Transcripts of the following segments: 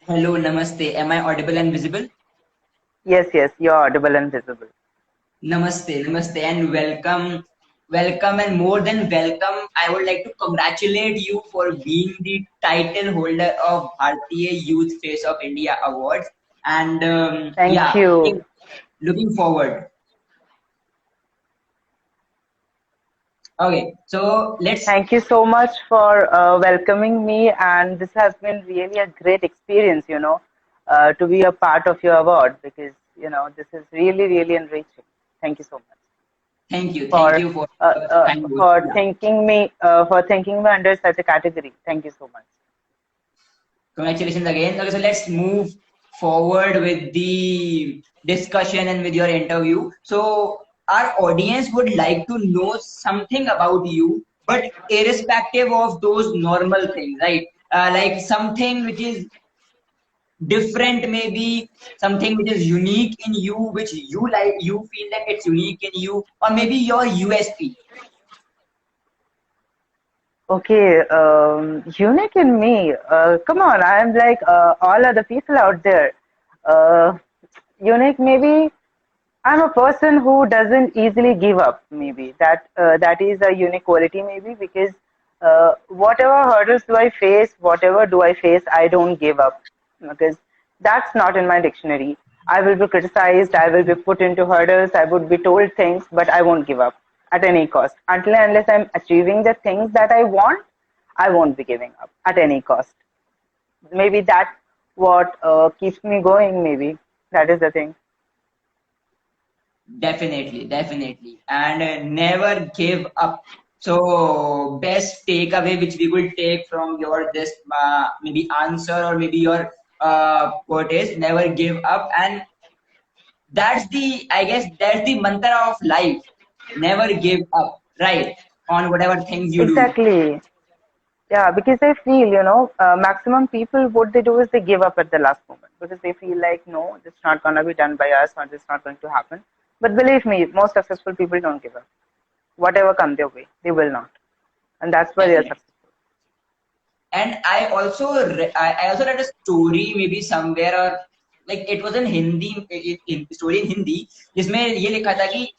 Hello, namaste. Am I audible and visible? Yes, yes, you're audible and visible. Namaste, namaste, and welcome, welcome, and more than welcome. I would like to congratulate you for being the title holder of Bharatiya Youth Face of India Awards. And Thank yeah, you. looking forward. Okay, so let's Thank you so much for welcoming me. And this has been really a great experience, to be a part of your award because, this is really, really enriching. Thank you so much thank you for kind words. Yeah. for thinking me under such a category. Thank you so much. Congratulations again. Okay, so let's move forward with the discussion and with your interview. So, our audience would like to know something about you, but irrespective of those normal things, right? Like something which is different, maybe something which is unique in you, which you like, you feel like it's unique in you, or maybe your USP. Okay, unique in me. Come on, I am like all other people out there. Uh, Unique, maybe I'm a person who doesn't easily give up. Maybe that is a unique quality. Maybe because whatever hurdles do I face, whatever do I face, I don't give up because that's not in my dictionary. I will be criticized. I will be put into hurdles. I would be told things, but I won't give up at any cost. Until and unless I'm achieving the things that I want, I won't be giving up at any cost. Maybe that's what keeps me going. Maybe that is the thing. Definitely, definitely. And never give up. So, best takeaway which we will take from your this maybe answer or maybe your quote is never give up. And that's the, I guess, that's the mantra of life. Never give up, right? On whatever things you do. Exactly. Yeah, because I feel, maximum people, what they do is they give up at the last moment because they feel like, no, it's not going to be done by us or it's not going to happen. But believe me, most successful people don't give up. Whatever comes their way, they will not. And that's why they are Definitely. successful. And I also read a story maybe somewhere or like it was in Hindi story in Hindi जिसमें ये लिखा था कि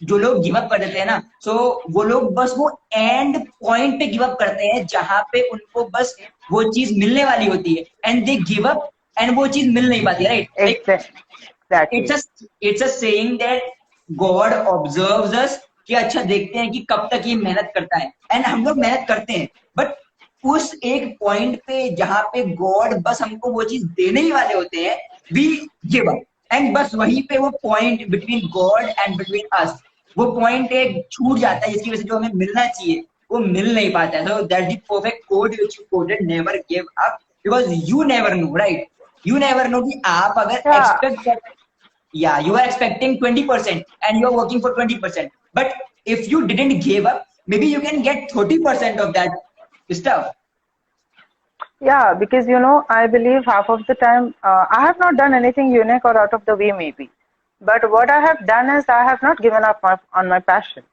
जो लोग give up कर देते हैं ना सो वो लोग बस वो एंड पॉइंट पे गिव अप करते हैं जहां पे उनको बस वो चीज मिलने वाली होती है and they give up and वो चीज मिल नहीं पाती right like it's Exactly. Uh it's a saying that God observes us कि अच्छा देखते हैं कि कब तक ये मेहनत करता है एंड हम लोग मेहनत करते हैं बट उस एक पॉइंट पे जहां पे गॉड बस हमको वो चीज देने ही वाले होते हैं वी गिव अप एंड बस वहीं पे वो point between God and between us वो पॉइंट एक छूट जाता है जिसकी वजह से जो हमें मिलना चाहिए वो मिल नहीं पाता है so that's the perfect code which you coded never give up because you never know right you never know कि आप अगर Yeah, expect yeah you are expecting 20% and you are working for 20%, but if you didn't give up maybe you can get 30% of that stuff. yeah, because I believe half of the time I have not done anything unique or out of the way, maybe. But what I have done is I have not given up on my passion.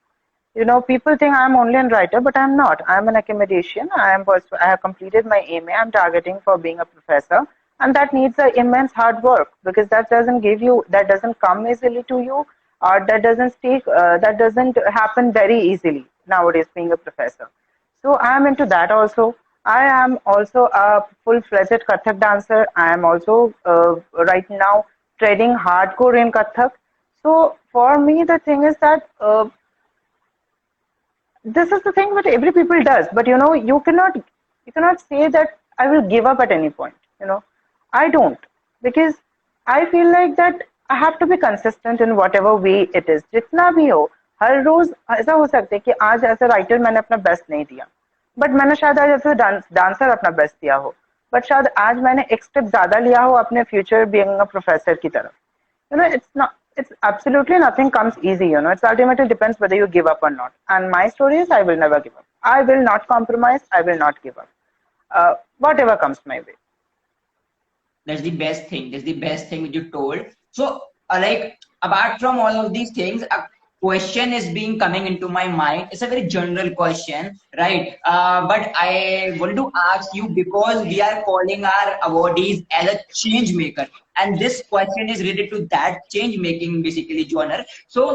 People think I'm only a writer, but I'm not. I'm an academician. I have completed my MA. I'm targeting for being a professor, and that needs a immense hard work because that doesn't come easily to you, or that doesn't happen very easily nowadays. Being a professor, so I am into that also. I am also a full-fledged Kathak dancer. I am also right now training hardcore in Kathak. So for me, the thing is that this is the thing that every people does, but you cannot say that I will give up at any point. I don't, because I feel like that I have to be consistent in whatever way it is. जितना भी हो, हर रोज ऐसा हो सकता है कि आज ऐसा राइटर मैंने अपना बेस्ट नहीं दिया, बट मैंने शायद आज ऐसे डांसर अपना बेस्ट दिया हो, बट शायद आज मैंने एक स्टेप ज्यादा लिया हो अपने फ्यूचर बीइंग अ प्रोफेसर की तरफ. It's absolutely nothing comes easy. It's ultimately depends whether you give up or not. And my story is I will never give up. I will not compromise. I will not give up. Whatever comes my way. That's the best thing, that's the best thing that you told. So like apart from all of these things question is being coming into my mind. It's a very general question, right? But I want to ask you because we are calling our awardees as a change maker, and this question is related to that change making basically genre. So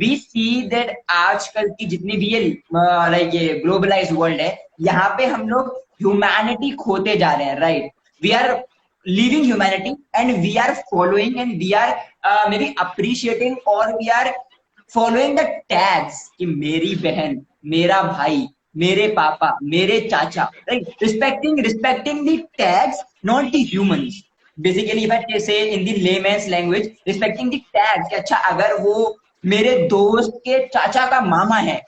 we see that आजकल की जितनी भी ये like ये globalise world है, यहाँ पे हम लोग ह्यूमैनिटी खोते जा रहे हैं, right? We are living humanity and we are following and we are maybe appreciating और we are following the tags कि मेरी बहन, मेरा भाई, मेरे पापा, मेरे चाचा, right? Respecting the tags, not the humans. Basically if I say in the layman's language, respecting the tags कि अच्छा अगर वो मेरे दोस्त के चाचा का मामा है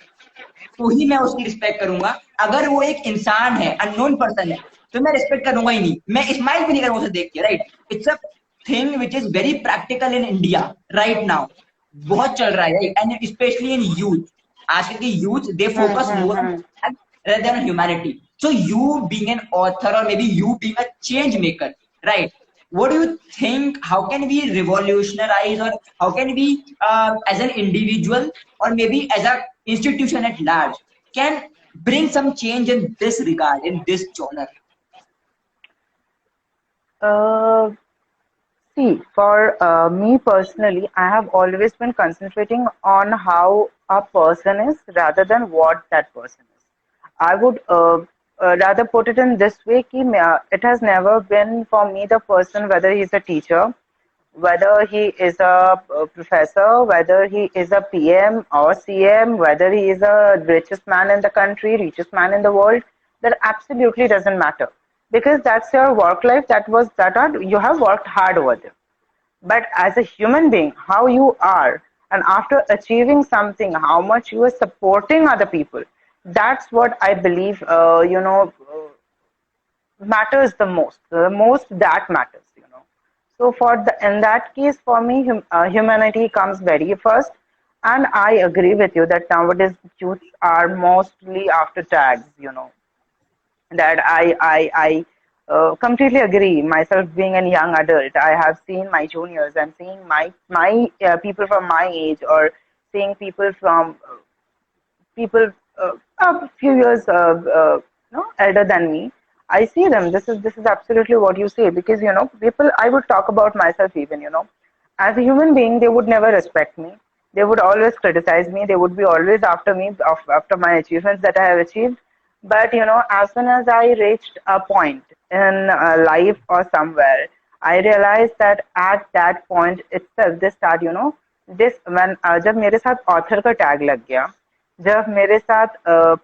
तो ही मैं उसकी रिस्पेक्ट करूंगा. अगर वो एक इंसान है, अननोन पर्सन है, तो मैं रिस्पेक्ट करूंगा ही नहीं, मैं स्माइल भी नहीं करूंगा उसे देख के, right? It's a thing which is very practical in India right now. बहुत चल रहा है एंड स्पेशली इन यूथ. आजकल के youth they focus more on rather than humanity. So you being an author or maybe you being a change maker, right? What do you think? How can we revolutionize or how can we, as an individual or maybe as a institution at large, can bring some change in this regard, in this genre? Uh, See, for me personally, I have always been concentrating on how a person is rather than what that person is. I would rather put it in this way: कि it has never been for me the person, whether he's a teacher, whether he is a professor, whether he is a PM or CM, whether he is a richest man in the country, richest man in the world, that absolutely doesn't matter, because that's your work life. You have worked hard over there. But as a human being, how you are, and after achieving something, how much you are supporting other people, that's what I believe. Matters the most. The most that matters. So in that case, for me, humanity comes very first. And I agree with you that nowadays youths are mostly after tags. That I completely agree. Myself being a young adult, I have seen my juniors. I'm seeing my people from my age, or seeing people from people a few years elder than me. I see them. This is absolutely what you say, because people. I would talk about myself even. As a human being, they would never respect me. They would always criticize me. They would be always after me, after my achievements that I have achieved. But as soon as I reached a point in life or somewhere, I realized that at that point itself, they start, this when जब मेरे साथ author का tag लग गया, जब मेरे साथ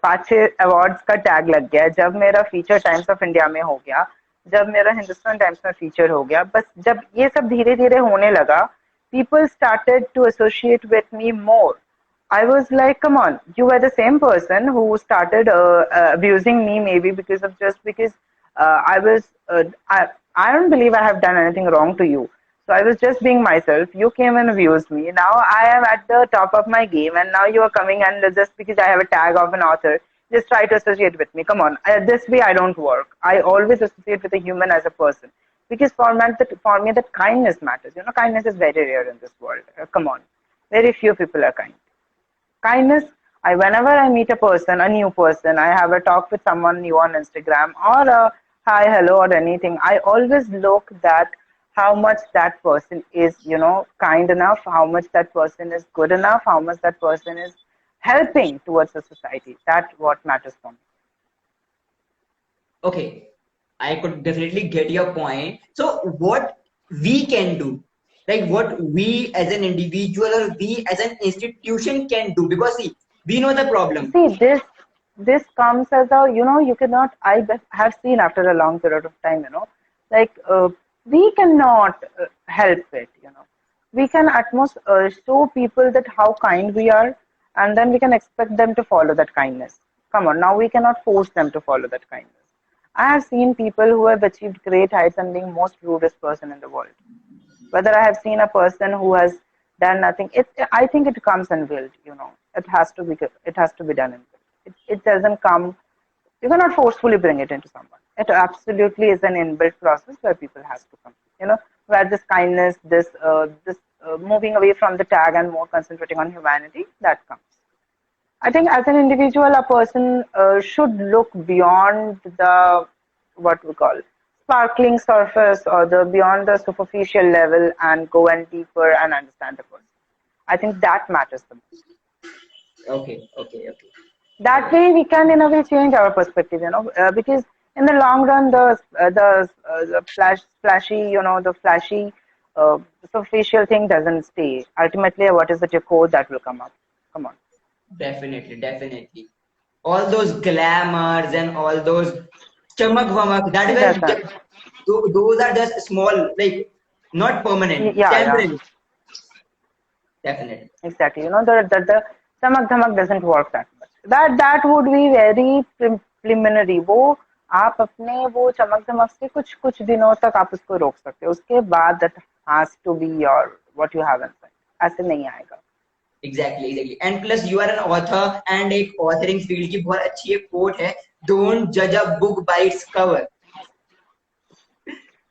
5-6 awards का tag लग गया, जब मेरा feature Times of India में हो गया, जब मेरा हिंदुस्तान टाइम्स में feature हो गया, बस जब ये सब धीरे धीरे होने लगा, people started to associate with me more. I was like, come on, you were the same person who started abusing me, maybe because I was, I don't believe I have done anything wrong to you. So I was just being myself. You came and abused me. Now I am at the top of my game, and now you are coming and just because I have a tag of an author, just try to associate with me. Come on, this way I don't work. I always associate with a human as a person, because for me that kindness matters. Kindness is very rare in this world. Come on, very few people are kind. Kindness, whenever I meet a person, a new person, I have a talk with someone new on Instagram, or a hi, hello, or anything, I always look that how much that person is, kind enough, how much that person is good enough, how much that person is helping towards the society. That's what matters for me. Okay, I could definitely get your point. So what we can do, like what we as an individual or we as an institution can do, because see, we know the problem. See, this comes as a, you cannot, have seen after a long period of time, like we cannot help it. We can at most show people that how kind we are, and then we can expect them to follow that kindness. Come on, now we cannot force them to follow that kindness. I have seen people who have achieved great heights and being most rudest person in the world. Whether I have seen a person who has done nothing, I think it comes inbuilt. It has to be done inbuilt. It doesn't come. You cannot forcefully bring it into someone. It absolutely is an inbuilt process where people has to come. Where this kindness, this moving away from the tag and more concentrating on humanity, that comes. I think as an individual, a person should look beyond the what we call sparkling surface or the beyond the superficial level and go and deeper and understand the person. I think that matters the most. Okay, okay, okay. That way, we can in a way change our perspective, because in the long run, the flashy, the flashy, uh, superficial thing doesn't stay. Ultimately, what is the decor that will come up? Come on. Definitely, definitely. All those glamours and all those chamak vamak, that It was doesn't. those are just small, like not permanent, Yeah, yeah, temporary. Definitely. exactly. The chamak dhamak doesn't work that much. That would be very preliminary. वो आप अपने वो चमक धमक से कुछ कुछ दिनों तक आप उसको रोक सकते हो. उसके बाद that has to be your what you have inside. ऐसे नहीं आएगा. Exactly, exactly. And plus you are an author and एक authoring field की बहुत अच्छी एक quote है, don't judge a book by its cover.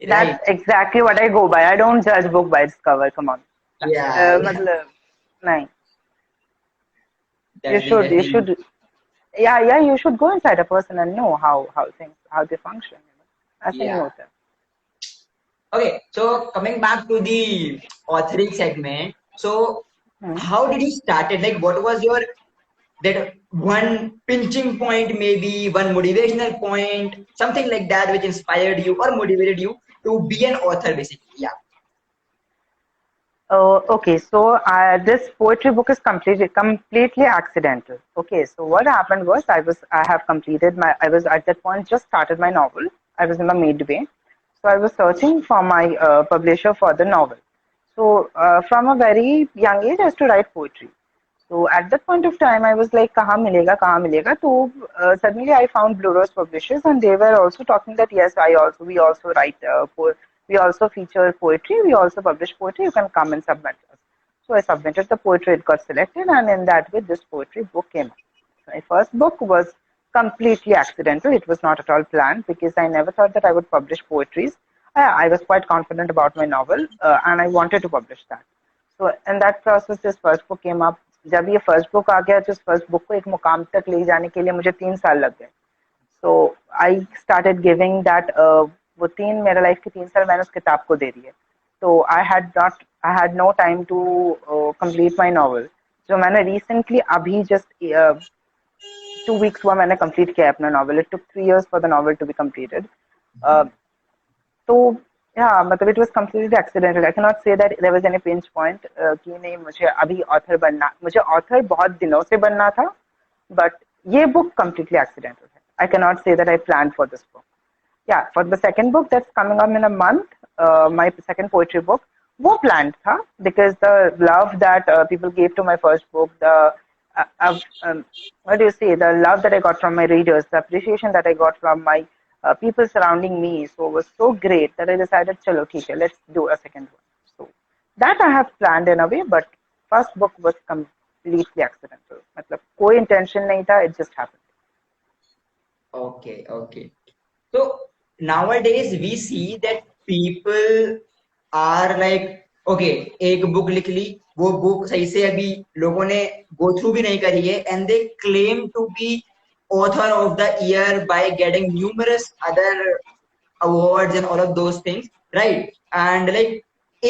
That's Right. exactly what I go by. I don't judge book by its cover. Come on. Yeah, yeah. मतलब नहीं. Definitely, You definitely. should. Yeah. You should go inside a person and know how they function. ऐसे नहीं Yeah. होता. Okay, so coming back to the authoring segment, so Hmm. how did you start it? Like, what was your that one pinching point, maybe one motivational point, something like that, which inspired you or motivated you to be an author, basically? Yeah. Okay, so this poetry book is completely accidental. Okay, so what happened was I have completed I was at that point just started my novel. I was in the midway, so I was searching for my publisher for the novel. So from a very young age, I used to write poetry. So at that point of time, I was like, कहाँ मिलेगा, कहाँ मिलेगा? So suddenly I found Blue Rose Publishers, and they were also talking that yes, we also write, we also feature poetry, we also publish poetry. You can come and submit us. So I submitted the poetry, it got selected, and in that way, this poetry book came. My first book was completely accidental. It was not at all planned because I never thought that I would publish poetries. I was quite confident about my novel, and I wanted to publish that. So in that process, this first book came up. जब ये first book आ गया तो इस first book को एक मुकाम तक ले जाने के लिए मुझे 3 साल लग गए. सो आई स्टार्टेड गिविंग दैट वो मेरा लाइफ के 3 साल मैंने उस किताब को दे दिए. तो I had no time to complete my novel. जो मैंने रिसेंटली अभी जस्ट 2 weeks हुआ मैंने कंप्लीट किया अपना novel. It took 3 years for the novel to be completed. तो मतलब it was completely accidental. I can not say that there was any pinch point कि नहीं मुझे अभी ऑथर बनना, मुझे ऑथर बहुत दिनों से बनना था, बट ये बुक कंप्लीटली एक्सीडेंटल है. I can not say that I plan for this book. Yeah for the second book that's coming up in a month, my second poetry book, वो प्लान था because the love that people gave to my first book, the what do you say, the love that I got from my readers, the appreciation that I got from my people surrounding me, so it was so great that I decided, chalo, theek hai, let's do a second one. So that I have planned in a way, but first book was completely accidental. मतलब कोई intention नहीं था, it just happened. Okay, okay. So nowadays we see that people are like, okay, एक book लिख ली, वो book सही से अभी लोगों ने गो थ्रू भी नहीं करी है, and they claim to be author of the year by getting numerous other awards and all of those things, right? And like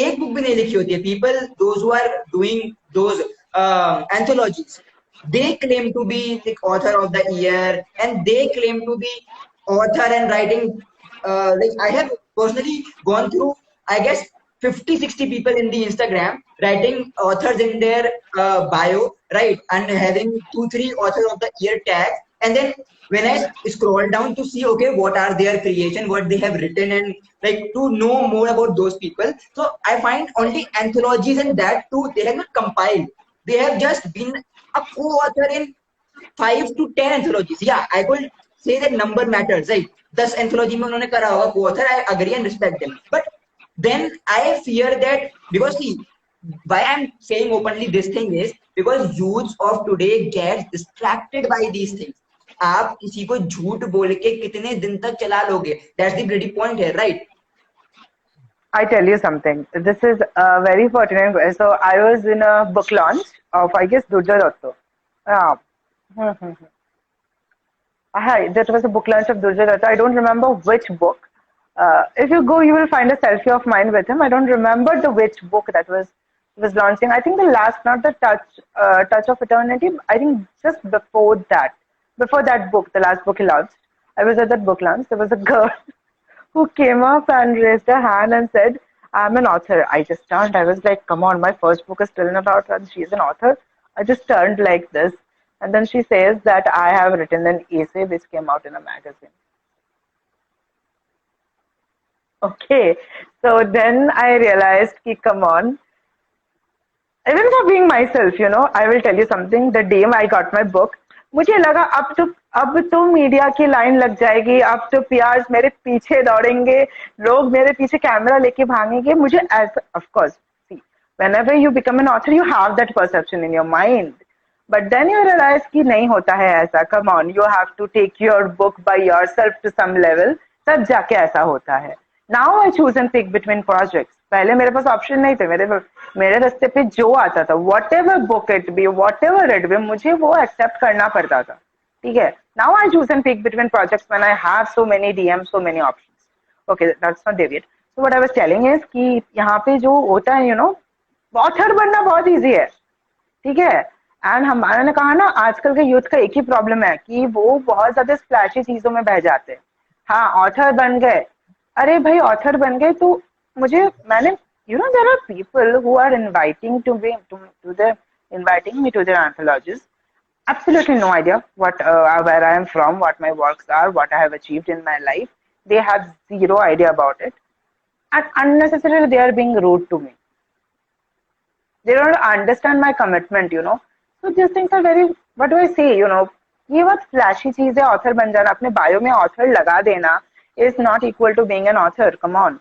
एक बुक भी नहीं लिखी होती है. People, those who are doing those anthologies, they claim to be the author of the year, and they claim to be author and writing. Like I have personally gone through, I guess, 50-60 people in the Instagram writing authors in their bio, right? And having 2-3 author of the year tags. And then when I scroll down to see, okay, what are their creation, what they have written, and like to know more about those people. So I find only anthologies, and that too, they have not compiled. They have just been a co-author in 5 to 10 anthologies. Yeah, I could say that number matters, right? 10 anthology में उन्होंने करा होगा co-author. I agree and respect them. But then I fear that, because see, why I'm saying openly this thing is because youths of today get distracted by these things. आप किसी को झूठ बोल के कितने दिन तक चला लोगे? That's the bloody point here, right? I tell you something. This is very pertinent. So I was in a book launch of, I guess, Durga Dotto. Yeah. Hmm, hmm, hmm. Hi, that was a book launch of Durga Dutta. I don't remember which book. If you go, you will find a selfie of mine with him. I don't remember the which book that was launching. I think the last, not the Touch of Eternity. I think just before that book, the last book he launched. I was at that book launch. There was a girl who came up and raised her hand and said, "I'm an author." I just turned. I was like, "Come on, my first book is still in about her, and she's an author." I just turned like this. And then she says that I have written an essay which came out in a magazine. Okay. So then I realized, ki, come on, even for being myself, I will tell you something. The day I got my book, मुझे लगा अब तो media की line लग जाएगी, अब तो पियाज मेरे पीछे दौड़ेंगे, लोग मेरे पीछे कैमरा लेके भागेंगे. मुझे ऐसा, of course, see, whenever you become an author, you have that perception in your mind. But then you realize कि नहीं होता है ऐसा. Come on, you have to take your book by yourself to some level. तब जाके ऐसा होता है. Now I choose and pick between projects. पहले मेरे पास ऑप्शन नहीं थे. मेरे रास्ते पे जो आता था, whatever book it be, whatever it be, मुझे वो accept करना पड़ता था. ठीक है. Now I choose and pick between projects when I have so many DMs, so many options. Okay, that's not David. So what I was telling is कि यहाँ पे जो होता है, author बनना बहुत easy है. ठीक है. एंड हमारे ने कहा ना, आजकल के यूथ का एक ही प्रॉब्लम है कि वो बहुत ज्यादा स्प्लैशी चीजों में बह जाते हैं. हाँ, ऑथर बन गए. अरे भाई, ऑथर बन गए तो मैंने there are people who are inviting to the inviting me to their anthologies. Absolutely no idea where I am from, what my works are, what I have achieved in my life. They have zero idea about it, and unnecessarily they are being rude to me. They don't understand my commitment. So these things are very, what do I say, ये बहुत flashy चीज है. Author बन जाना, अपने bio में author लगा देना is not equal to being an author. Come on.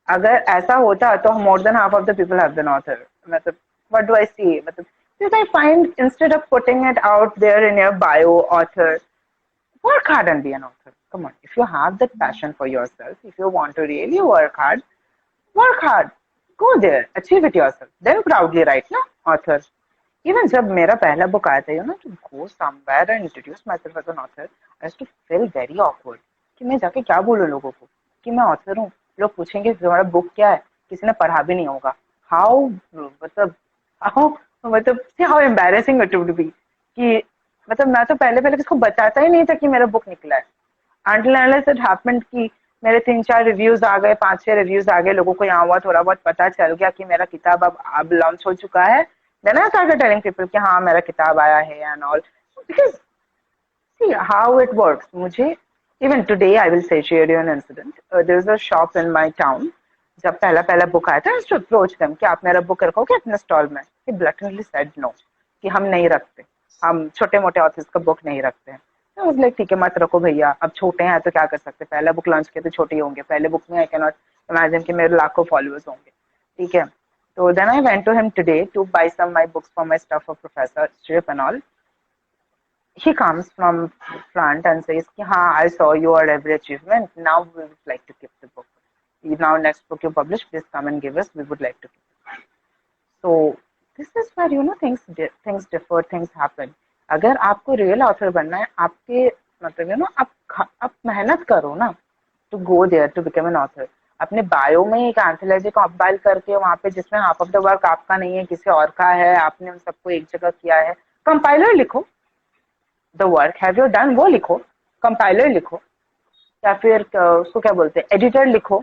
अगर ऐसा होता तो more than half of the people have been author. मतलब व्हाट डू आई से, मतलब this I find, instead of putting it out there in your bio author, work hard and be an author. Come on, if you have that passion for yourself, if you want to really work hard, go there, achieve it yourself, then proudly write na author. Even जब मेरा पहला book आया था, to go somewhere and introduce myself as an author, I used to feel very awkward कि मैं जाके क्या बोलूं लोगों को कि मैं ऑथर हूँ. लोग पूछेंगे तुम्हारा बुक क्या है, किसी ने पढ़ा भी नहीं होगा. हाउ मतलब how embarrassing it would be कि मतलब मैं तो पहले किसको बताता ही नहीं था कि मेरा बुक निकला है. Until unless it happened कि मेरे 3-4 रिव्यूज आ गए, 5-6 रिव्यूज आ गए, लोगों को यहाँ हुआ थोड़ा बहुत पता चल गया कि मेरा किताब अब लॉन्च हो चुका है. Then I started telling people कि हाँ मेरा किताब आया है and all. Because see how it works. मुझे even today I will say share you an incident. There is a shop in my town. जब पहला बुक आया था, I used to approach them कि आप मेरा बुक रखोगे अपने स्टॉल में. He blatantly said no कि हम नहीं रखते, हम छोटे मोटे ऑथर्स का बुक नहीं रखते हैं. I was like ठीक है, मत रखो भैया, अब छोटे हैं तो क्या कर सकते. पहला बुक लॉन्च किया तो छोटे ही होंगे. पहले बुक में आई कैन नॉट इमेजिन कि मेरे लाखों फॉलोअर्स होंगे. ठीक है. So then I went to him today to buy some my books for my stuff for professorship and all. He comes from front and says, "हाँ, I saw your every achievement. Now we would like to keep the book. Now next book you publish, please come and give us. We would like to keep it." So this is where things differ, things happen. अगर आपको real author बनना है, आपके मतलब आप मेहनत करो ना to go there to become an author. अपने बायो में एक एंथोलॉजी कंपाइल करके वहां पे जिसमें हाफ ऑफ द वर्क आपका नहीं है, किसी और का है, आपने उन सबको एक जगह किया है, कंपाइलर लिखो. The work have you done वो लिखो, कंपाइलर लिखो, या फिर उसको क्या बोलते हैं, एडिटर लिखो.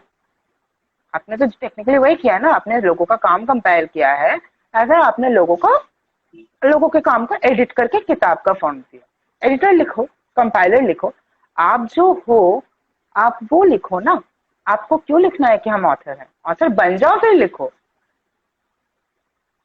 आपने तो टेक्निकली वही किया है ना, आपने लोगों का काम कंपाइल किया है, ऐसा आपने लोगों के काम को एडिट करके किताब का फॉर्म दिया. एडिटर लिखो, कंपाइलर लिखो. आप जो हो आप वो लिखो ना. आपको क्यों लिखना है कि हम ऑथर हैं? ऑथर बन जाओ फिर लिखो,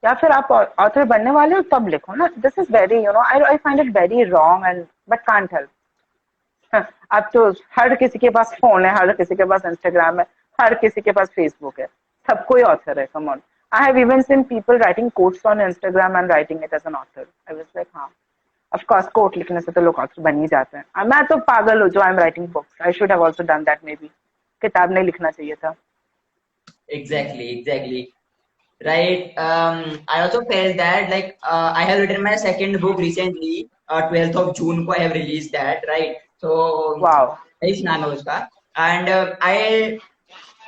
या फिर आप ऑथर बनने वाले हो तब लिखो ना. This is very I find it very wrong and but can't help. अब तो हर किसी के पास फोन है, हर किसी के पास इंस्टाग्राम है, हर किसी के पास फेसबुक है, सब कोई ऑथर है. Come on. I have even seen people writing quotes on Instagram and writing it as an author. I was like, हाँ, of course, quote लिखने से तो लोग author बन ही जाते हैं. मैं तो पागल हूँ जो I'm writing books. I should have also done that maybe. किताब नहीं लिखना चाहिए था. Exactly. Right. I also felt that like I have written my second book recently. 12th of June को I have released that. Right. So Wow. इस नाम है उसका. And I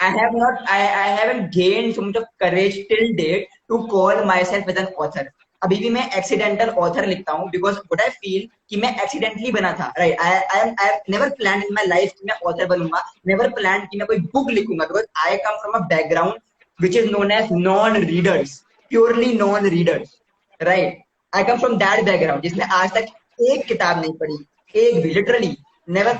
have not I haven't gained so much of courage till date to call myself as an author. अभी भी मैं accidental author लिखता हूँ बिकॉज व्हाट आई फील कि मैं एक्सीडेंटली बना था right I never plan in my life कि मैं ऑथर बनूंगा नेवर प्लान कि मैं कोई बुक लिखूंगा because I come from a background which is known as non-readers, purely non-readers, right? I come from that background जिसने आज तक एक किताब नहीं पढ़ी, एक भी literally never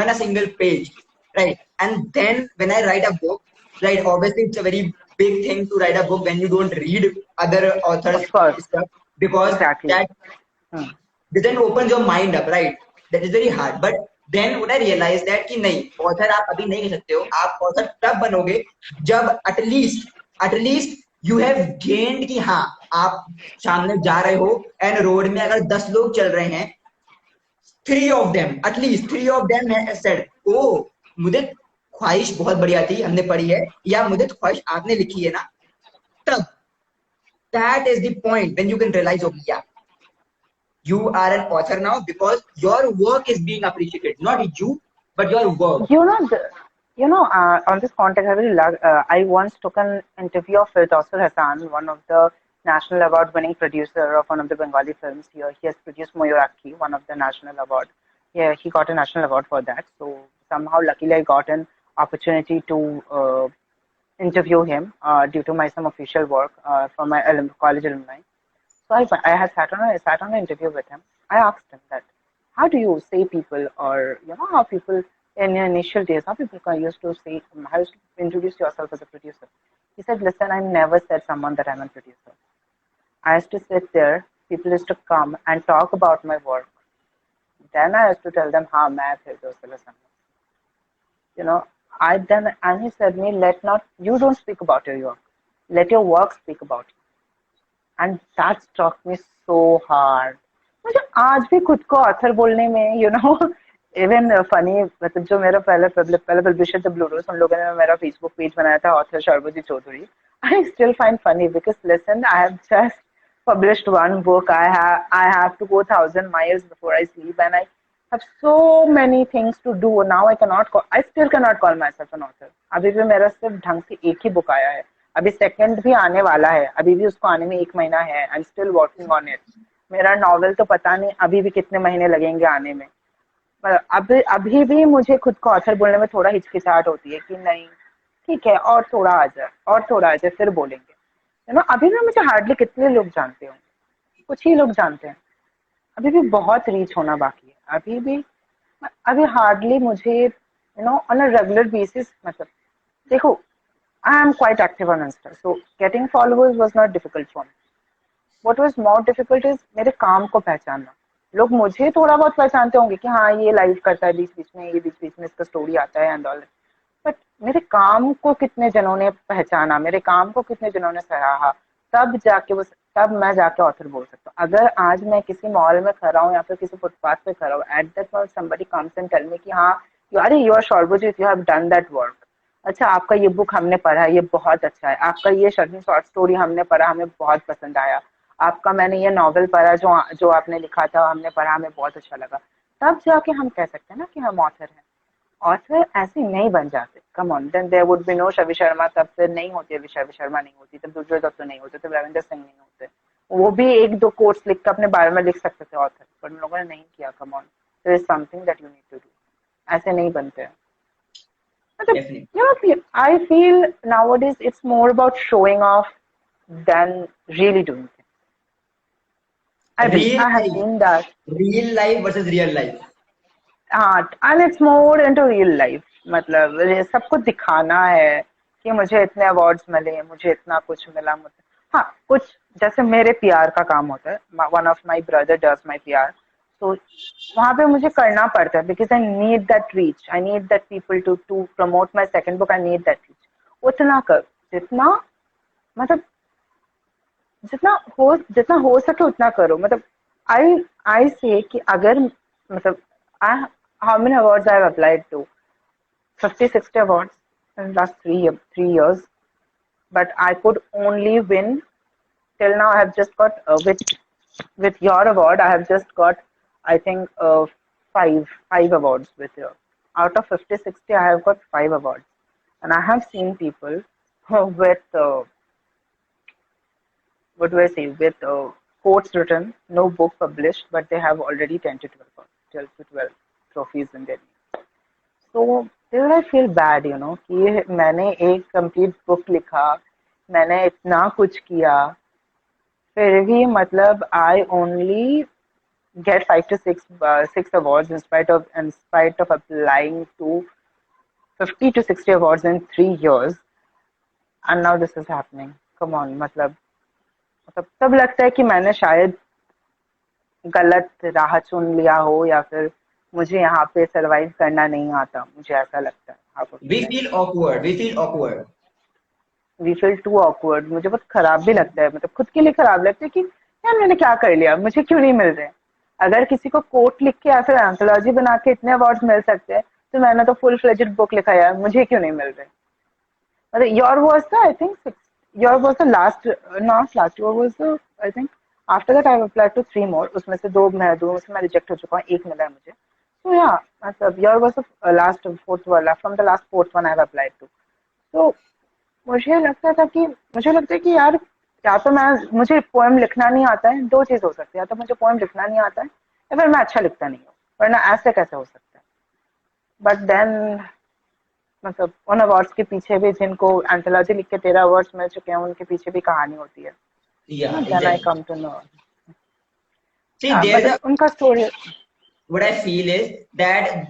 not a single page, right? And then when I write a book, right? Obviously it's a very big thing to write a book when you don't read other authors Of course. stuff because Exactly. that Hmm. then opens your mind up, right? That is very hard. But then what I realized that कि नहीं author आप अभी नहीं कह सकते हो आप author तब बनोगे जब at least you have gained कि हाँ आप सामने जा रहे हो and रोड में अगर 10 लोग चल रहे हैं three of them have said ओ मुझे ख्वाहिश बहुत बढ़िया थी हमने पढ़ी है या मुझे ख्वाहिश आपने लिखी है ना तब that is the point when you can realize okay yeah you are an author now because your work is being appreciated not you but your work. You know, on this context, I once took an interview of Firdausul Hassan, one of the national award-winning producer of one of the Bengali films here. He has produced Moyuraki, one of the national award. Yeah, he got a national award for that. So somehow, luckily, I got an opportunity to interview him due to my some official work for my college alumni. So I had sat on an interview with him. I asked him that, how do you say people, or how people in your initial days, how people used to say, how you introduce yourself as a producer? He said, listen, I never said someone that I'm a producer. I used to sit there, people used to come and talk about my work. Then I used to tell them, हाँ मैं फिरदौस Hasan. You know, and he said me, you don't speak about your work. Let your work speak about you. And that struck me so hard. मुझे आज भी खुद को author बोलने में even funny मतलब जो मेरा पहले पब्लिशर द ब्लू रोज उन लोगों ने मेरा फेसबुक पेज बनाया था author Sarbajit Chaudhary. I still find funny because listen, I have just published one book. I have to go 1,000 miles before I sleep, and I have so many things to do. Now I still cannot call myself an author. अभी भी मेरा सिर्फ ढंग से एक ही book आया है. अभी सेकंड भी आने वाला है. अभी भी उसको आने में 1 महीना है. I'm still working on it. मेरा नॉवेल तो पता नहीं अभी भी कितने महीने लगेंगे आने में. अभी भी मुझे खुद को ऑथर बोलने में थोड़ा हिचकिचाहट होती है कि नहीं ठीक है और थोड़ा आ जाए फिर बोलेंगे. अभी भी मुझे हार्डली कितने लोग जानते होंगे. कुछ ही लोग जानते हैं. अभी भी बहुत रीच होना बाकी है. अभी हार्डली मुझे ऑन अ रेगुलर बेसिस मतलब देखो I am quite active on Insta, so getting followers was not difficult for me. What was more difficult is मेरे काम को पहचानना. लोग मुझे थोड़ा बहुत पहचानते होंगे कि हाँ ये लाइव करता है बीच बीच में इसका स्टोरी आता है एंड ऑल. बट मेरे काम को कितने जनों ने पहचाना, मेरे काम को कितने जनों ने सराहा, तब मैं जाके ऑथर बोल सकता हूँ. अगर आज मैं किसी मॉल में खड़ा हूँ या फिर किसी फुटपाथ पे खड़ा हूँ, at that point somebody comes and tell me कि हाँ अरे you are Sarbajit, you have done that work. अच्छा आपका ये बुक हमने पढ़ा, ये बहुत अच्छा है. आपका ये शॉर्ट स्टोरी हमने पढ़ा, हमें बहुत पसंद आया. आपका मैंने ये नॉवेल पढ़ा जो आपने लिखा था, हमने पढ़ा, हमें बहुत अच्छा लगा. तब जाके हम कह सकते हैं ना कि हम ऑथर हैं. ऑथर ऐसे नहीं बन जाते. Come on, then there would be no Shavi Sharma. तब फिर नहीं होती, अभी शवि शर्मा नहीं होती, तब दुर्जोय दत्त नहीं होते, तब रविंदर सिंह नहीं होते. वो भी 1-2 कोट्स लिख कर अपने बारे में लिख सकते थे ऑथर, पर उन लोगों ने नहीं किया. Come on, there is something that you need to do. ऐसे नहीं बनते हैं. I feel nowadays it's more about showing off than really doing things. I have seen that. Real life versus real life. And it's more into real life. मतलब सबको दिखाना है कि मुझे इतने अवार्ड्स मिले, मुझे इतना कुछ मिला. हाँ कुछ जैसे मेरे पीआर का काम होता है. One of my brother does my PR. तो वहाँ पे मुझे करना पड़ता है because I need that reach. I need that people to promote my second book. I need that reach. उतना कर जितना मतलब जितना हो सके उतना करो. मतलब I say कि अगर मतलब how many awards I have applied to? 50-60 awards in the last 3 years. but I could only win till now. I have just got with your award. I have just got, I think, five awards with you. Out of 50, 60, I have got 5 awards, and I have seen people with what do I say, with quotes written, no book published, but they have already 10 to 12 to 12 trophies in their name. So still I feel bad, कि मैंने एक complete book लिखा, मैंने इतना कुछ किया, फिर भी मतलब I only get 5 to 6 awards in spite of applying to 50 to 60 awards in 3 years, and now this is happening. Come on, मतलब तब लगता है कि मैंने शायद गलत राह चुन लिया हो, या फिर मुझे यहाँ पे सरवाइव करना नहीं आता, मुझे ऐसा लगता है. We feel awkward. We feel too awkward. मुझे बहुत खराब भी लगता है, मतलब खुद के लिए खराब लगता है कि यार मैंने क्या कर लिया, मुझे क्यों नहीं मिल रहे. अगर किसी को कोट लिख के या फिर एंथोलॉजी बना के इतने अवार्ड्स मिल सकते हैं, तो मैंने तो फुल फ्लेजेड बुक लिखा यार, मुझे क्यों नहीं मिल रहे. मतलब your was the, I think your was the last, not last, your was the, I think after that I have applied to 3 more. उसमें से 2 मैं रिजेक्ट हो चुका हूँ, 1 मिला है मुझे. So yeah, मतलब yours was the last fourth one, from the last fourth one I have applied to. So मुझे लगता है कि यार, या तो मुझे पोएम लिखना नहीं आता है, 2 चीज हो सकती है, या तो मुझे पोएम लिखना नहीं आता है, या फिर मैं अच्छा लिखता नहीं हूँ, वरना ऐसे कैसे हो सकता है. बट देन मतलब उन अवार्ड्स के पीछे भी, जिनको एंथोलॉजी लिख के 13 अवार्ड्स मिल चुके हैं, उनके पीछे भी कहानी होती है. Yeah, Then exactly. I come to know. See, there's उनका story. What I feel is that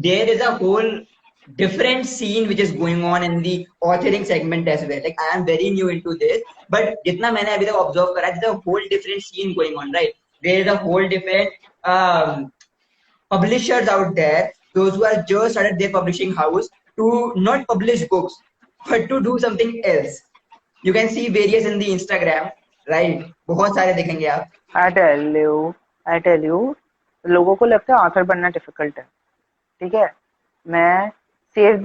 there is a whole different scene which is going on in the authoring segment as well. Like I am very new into this, but जितना मैंने अभी तक observe करा, there's a whole different scene going on, right? There is a whole different publishers out there, those who are just started their publishing house to not publish books, but to do something else. You can see various in the Instagram, right? बहुत सारे देखेंगे आप. I tell you, लोगों को लगता है author बनना difficult है. ठीक है, मैं save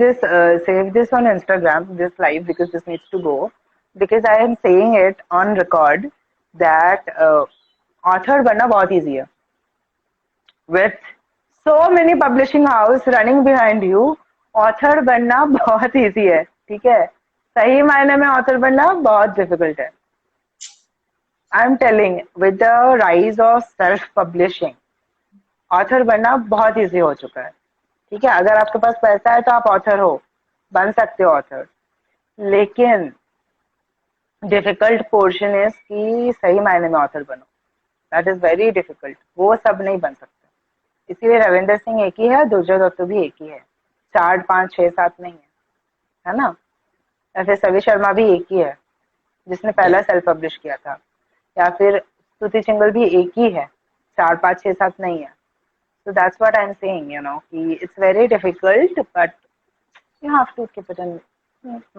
this on Instagram, this live, because this needs to go, because I am saying it on record that author बनना बहुत easy है. With so many publishing house running behind you, author बनना बहुत easy है. ठीक है, सही मायने में author बनना बहुत difficult है. I'm telling, with the rise of self-publishing, author बनना बहुत इजी हो चुका है. ठीक है, अगर आपके पास पैसा है तो आप ऑथर हो, बन सकते हो ऑथर. लेकिन डिफिकल्ट पोर्शन इज कि सही मायने में ऑथर बनो. That is very difficult. वो सब नहीं बन सकते. इसीलिए रविंदर सिंह एक ही है, दुर्जय दत्त भी एक ही है, 4, 5, 6, 7 नहीं है ना. ऐसे सवी शर्मा भी एक ही है, जिसने पहला सेल्फ पब्लिश किया था. या फिर स्तुति चिंगल भी एक ही है, 4, 5, 6, 7 नहीं है. So that's what I'm saying, it's very difficult, but you have to keep it in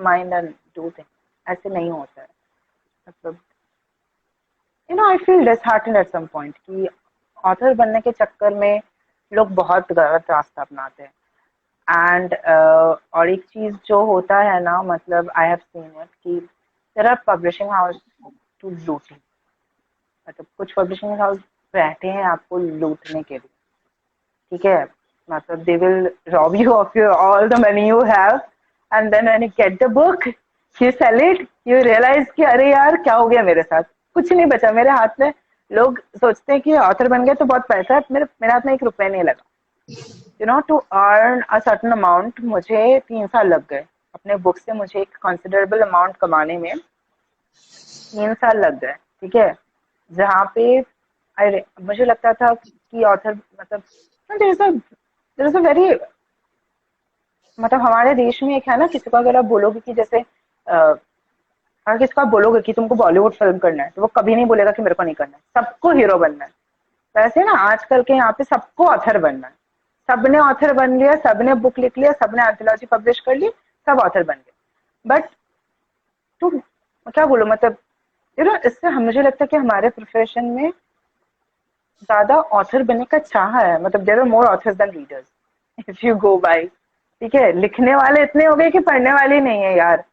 mind and do things. ऐसे नहीं होता है. मतलब I feel disheartened at some point कि ऑथर बनने के चक्कर में लोग बहुत गलत रास्ता अपनाते हैं. एंड और एक चीज जो होता है ना, मतलब आई हैव सीन इट कि there are publishing house to loot. मतलब कुछ पब्लिशिंग हाउस बैठे हैं आपको लूटने के लिए. ठीक है, मतलब they will rob you of your all the money you have, and then when you get the book, you sell it, you realise कि अरे यार क्या हो गया मेरे साथ, कुछ नहीं बचा मेरे हाथ में. लोग सोचते हैं कि ऑथर बन गए तो बहुत पैसा है, मेरे हाथ में 1 रुपया नहीं लगा. To earn a certain amount मुझे 3 साल लग गए. अपने बुक से मुझे एक कंसिडरेबल अमाउंट कमाने में 3 साल लग गए. ठीक है, जहाँ पे मुझे लगता था कि ऑथर मतलब देयर इज अ वेरी, मतलब हमारे देश में एक है ना, किसी को अगर आप बोलोगे कि जैसे अगर किसी को आप बोलोगे कि तुमको बॉलीवुड फिल्म करना है, तो वो कभी नहीं बोलेगा कि मेरे को नहीं करना है, सबको हीरो बनना है. वैसे ना आजकल के यहाँ पे सबको ऑथर बनना है. सबने ऑथर बन लिया, सबने बुक लिख लिया, सबने एंथोलॉजी पब्लिश कर ली, सब ऑथर बन गए. बट तो क्या बोलो, मतलब इससे मुझे लगता है कि हमारे प्रोफेशन में ज्यादा ऑथर बनने का चाह है. मतलब there are more authors than readers if you go by. ठीक है, लिखने वाले इतने हो गए कि पढ़ने वाले नहीं है यार.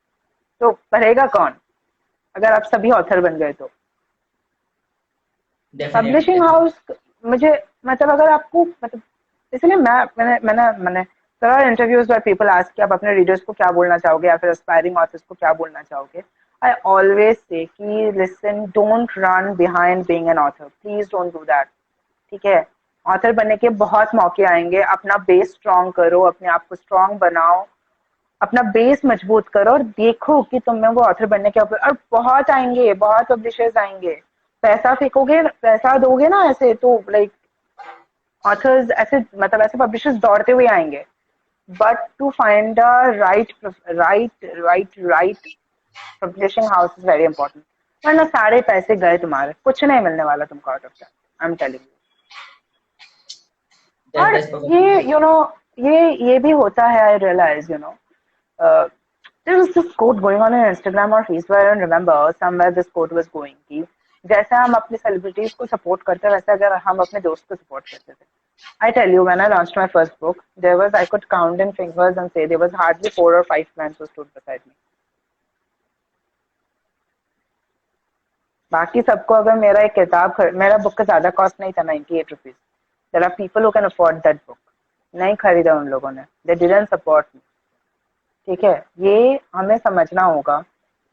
तो पढ़ेगा कौन अगर आप सभी ऑथर बन गए तो? Definitely publishing definitely. हाउस, मुझे मतलब अगर आपको मतलब, इसलिए मैंने there are interviews where people ask कि आप अपने रीडर्स को क्या बोलना चाहोगे या फिर एस्पायरिंग ऑथर्स को क्या बोलना चाहोगे. आई ऑलवेज से कि listen, don't run behind being an author, please don't do that. ठीक है, ऑथर बनने के बहुत मौके आएंगे. अपना बेस स्ट्रांग करो, अपने आप को स्ट्रांग बनाओ, अपना बेस मजबूत करो और देखो कि तुम में वो ऑथर बनने के ऊपर, और बहुत आएंगे, बहुत पब्लिशर्स आएंगे. पैसा फेंकोगे, पैसा दोगे ना ऐसे तो लाइक ऑथर्स ऐसे मतलब ऐसे पब्लिशर्स दौड़ते हुए आएंगे. But to find a right publishing house is very important. वरना सारे पैसे गए तुम्हारे, कुछ नहीं मिलने वाला तुमको out of that. I am telling you. और दैट्स ये परफेक्टली। ये भी होता है. आई realise there was this quote going on Instagram or Facebook. I don't remember. Somewhere this quote was going कि जैसे हम अपने सेलिब्रिटीज को सपोर्ट करते हैं वैसे अगर हम अपने दोस्त को सपोर्ट करते थे. I tell you, when I launched my first book, I could count in fingers and say there was hardly 4 or 5 friends who stood beside me. बाकी सबको अगर मेरा बुक का ज्यादा कॉस्ट नहीं था, 98 rupees. There are people who can afford that book. नहीं खरीदा उन लोगों ने, दे डिडंट सपोर्ट मी. ठीक है, ये हमें समझना होगा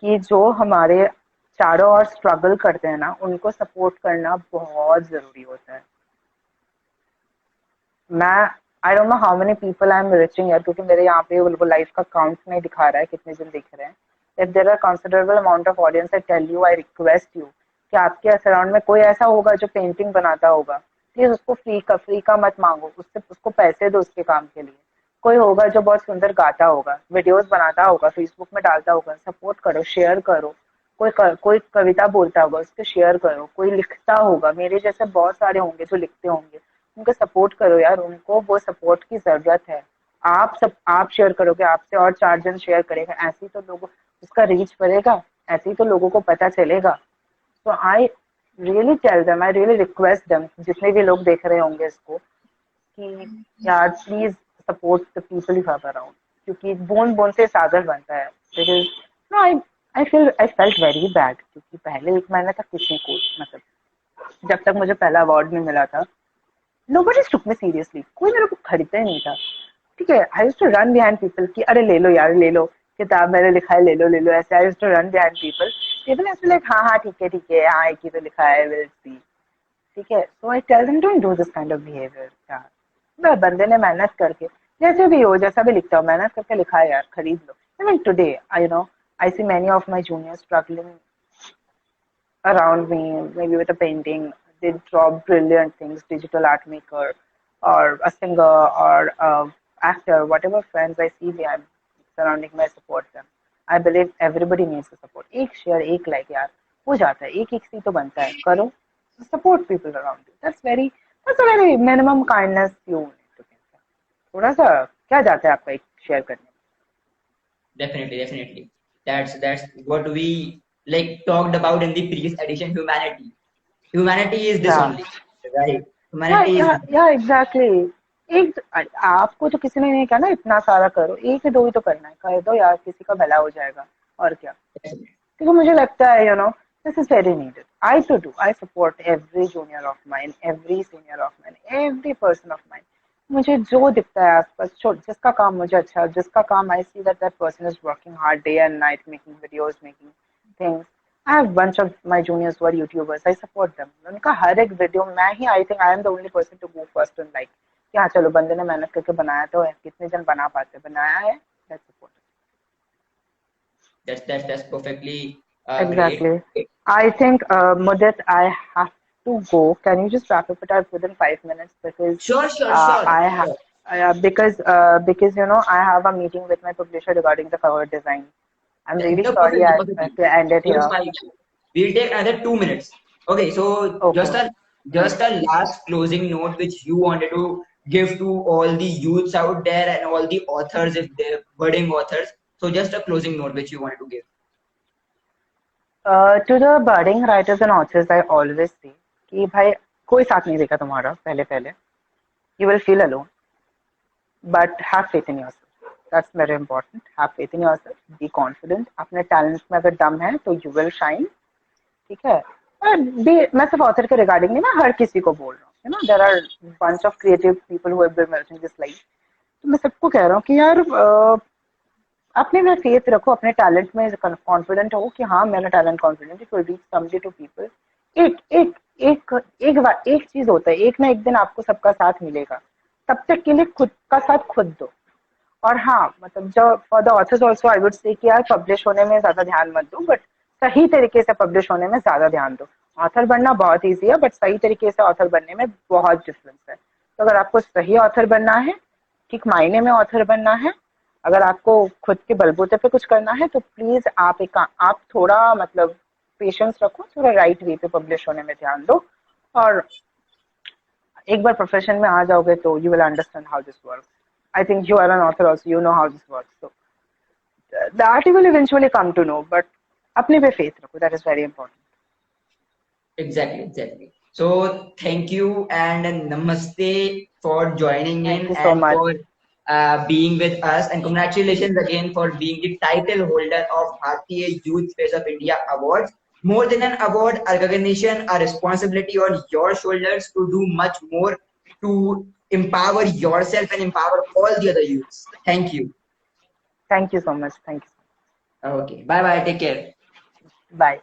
कि जो हमारे चारों ओर स्ट्रगल करते हैं ना, उनको सपोर्ट करना बहुत जरूरी होता है. मैं I don't know how many people I am reaching यार, क्योंकि मेरे यहाँ पे वो लाइफ का काउंट नहीं दिखा रहा है कितने जन दिख रहे हैं. If there are considerable amount of audience, I tell you, I request you कि आपके सराउंड में कोई ऐसा होगा जो पेंटिंग बनाता होगा, प्लीज उसको फ्री का मत मांगो, उससे उसको पैसे दो उसके काम के लिए. कोई होगा जो बहुत सुंदर गाता होगा, वीडियोस बनाता होगा, फेसबुक में डालता होगा, सपोर्ट करो, शेयर करो. कोई कविता बोलता होगा, उसको शेयर करो. कोई लिखता होगा, मेरे जैसे बहुत सारे होंगे जो लिखते होंगे, उनको सपोर्ट करो यार. उनको वो सपोर्ट की जरूरत है. आप शेयर करोगे, आपसे और 4 जन शेयर करेगा, ऐसे ही तो लोगों उसका रीच बढ़ेगा, ऐसे ही तो लोगों को पता चलेगा. तो I really tell them, I really request them, जितने भी लोग देख रहे होंगे इसको, कि यार please support the people you have around. क्योंकि बूंद बूंद से सागर बनता है. Because no, I felt very bad, क्योंकि पहले 1 महीना तक किसी को मतलब जब तक मुझे पहला अवार्ड नहीं मिला था, nobody took me seriously. कोई मेरे को खरीदता ही नहीं था. ठीक है, I used to run behind people कि अरे ले लो यार, ले लो किताब, मैंने लिखा है, ले लो. ऐसे I used to run behind people. People ऐसे लाइक हाँ हाँ ठीक है हाँ एक ही तो लिखा है, विल सी. ठीक है, so I tell them don't do this kind of behaviour यार. बंदे ने मेहनत करके, जैसे भी हो, जैसा भी लिखता हो, मेहनत करके लिखा है यार, खरीद लो. Even today I see many of my juniors struggling around me, maybe with a painting. They draw brilliant things, digital art maker, or a singer, or a actor, whatever friends I see behind surrounding me, I support them. I believe everybody needs the support. एक share, एक like यार हो जाता है, एक सी तो बनता है. करो, support people around you. That's a very minimum kindness you need to give. थोड़ा सा क्या जाता है आपका एक शेयर करने में. Definitely. That's what we like talked about in the previous edition. Humanity is this Yeah. only, right? Humanity is या एग्जैक्टली. एक आपको तो किसी ने नहीं कहा ना इतना सारा करो, एक ही दो ही तो करना है, कर दो यार, किसी का भला हो जाएगा. और क्या. क्योंकि मुझे लगता है this is very needed. I support every junior of mine, every senior of mine, every person of mine. मुझे जो दिखता है आसपास, जिसका काम मुझे अच्छा, जिसका काम I see that person is working hard day and night making videos, making things. I have bunch of my juniors who are YouTubers. I support them. उनका हर एक वीडियो मैं ही, I think I am the only person to go first and like कि हाँ चलो बंदे ने मेहनत करके बनाया तो है, कितने जन बना पाते, बनाया है, let's support it. that's perfectly great. Exactly. I think Mudit, I have to go. Can you just wrap it up within 5 minutes, because I have Sure. because I have a meeting with my publisher regarding the cover design. I'm really sorry I have to end it It's here. fine. We'll take another 2 minutes. Okay, so Okay. just a last closing note which you wanted to give to all the youths out there and all the authors, if they're budding authors. So just a closing note which you wanted to give. To the budding writers and authors, I always say कि भाई कोई साथ नहीं देगा तुम्हारा पहले. You will feel alone, but have faith in yourself. That's very important. Have faith in yourself. Be confident. अपने talents में अगर दम है तो you will shine. ठीक है. मैं सिर्फ ऑथर के रिगार्डिंग नहीं, मैं हर किसी को बोल रहा हूँ. You know, there are bunch of creative people who have been melting this life. तो मैं सबको कह रहा हूँ कि यार अपने में फेथ रखो, अपने टैलेंट में कॉन्फिडेंट हो कि हाँ मेरा talent confident, it will reach someday to people. एक एक एक एक बार एक चीज होता है, एक ना एक दिन आपको सबका साथ मिलेगा. तब तक के लिए खुद का साथ खुद दो. और हाँ मतलब जो for the author's also I would say कि यार पब्लिश होने में ज्यादा ध्यान मत दो, बट सही तरीके से पब्लिश होने में ज्यादा ध्यान दो. ऑथर बनना बहुत ईजी है, बट सही तरीके से ऑथर बनने में बहुत डिफरेंस है. तो अगर आपको सही ऑथर बनना है, ठीक मायने में ऑथर बनना है, अगर आपको खुद के बलबूते पे कुछ करना है, तो प्लीज आप थोड़ा मतलब पेशेंस रखो, थोड़ा राइट वे पे पब्लिश होने में ध्यान दो. और एक बार प्रोफेशन में आ जाओगे तो you will understand how this works. I think you are an author also, you know how this works. So that you will eventually come to know, but अपने पे faith रखो, that is very important. Exactly. So thank you and namaste for joining in Thank you so and much. for being with us, and congratulations again for being the title holder of Bharatiya Youth Face of India Awards. More than an award, a recognition, a responsibility on your shoulders to do much more to empower yourself and empower all the other youths. Thank you. Thank you so much. Thank you. Okay. Bye bye. Take care. Bye.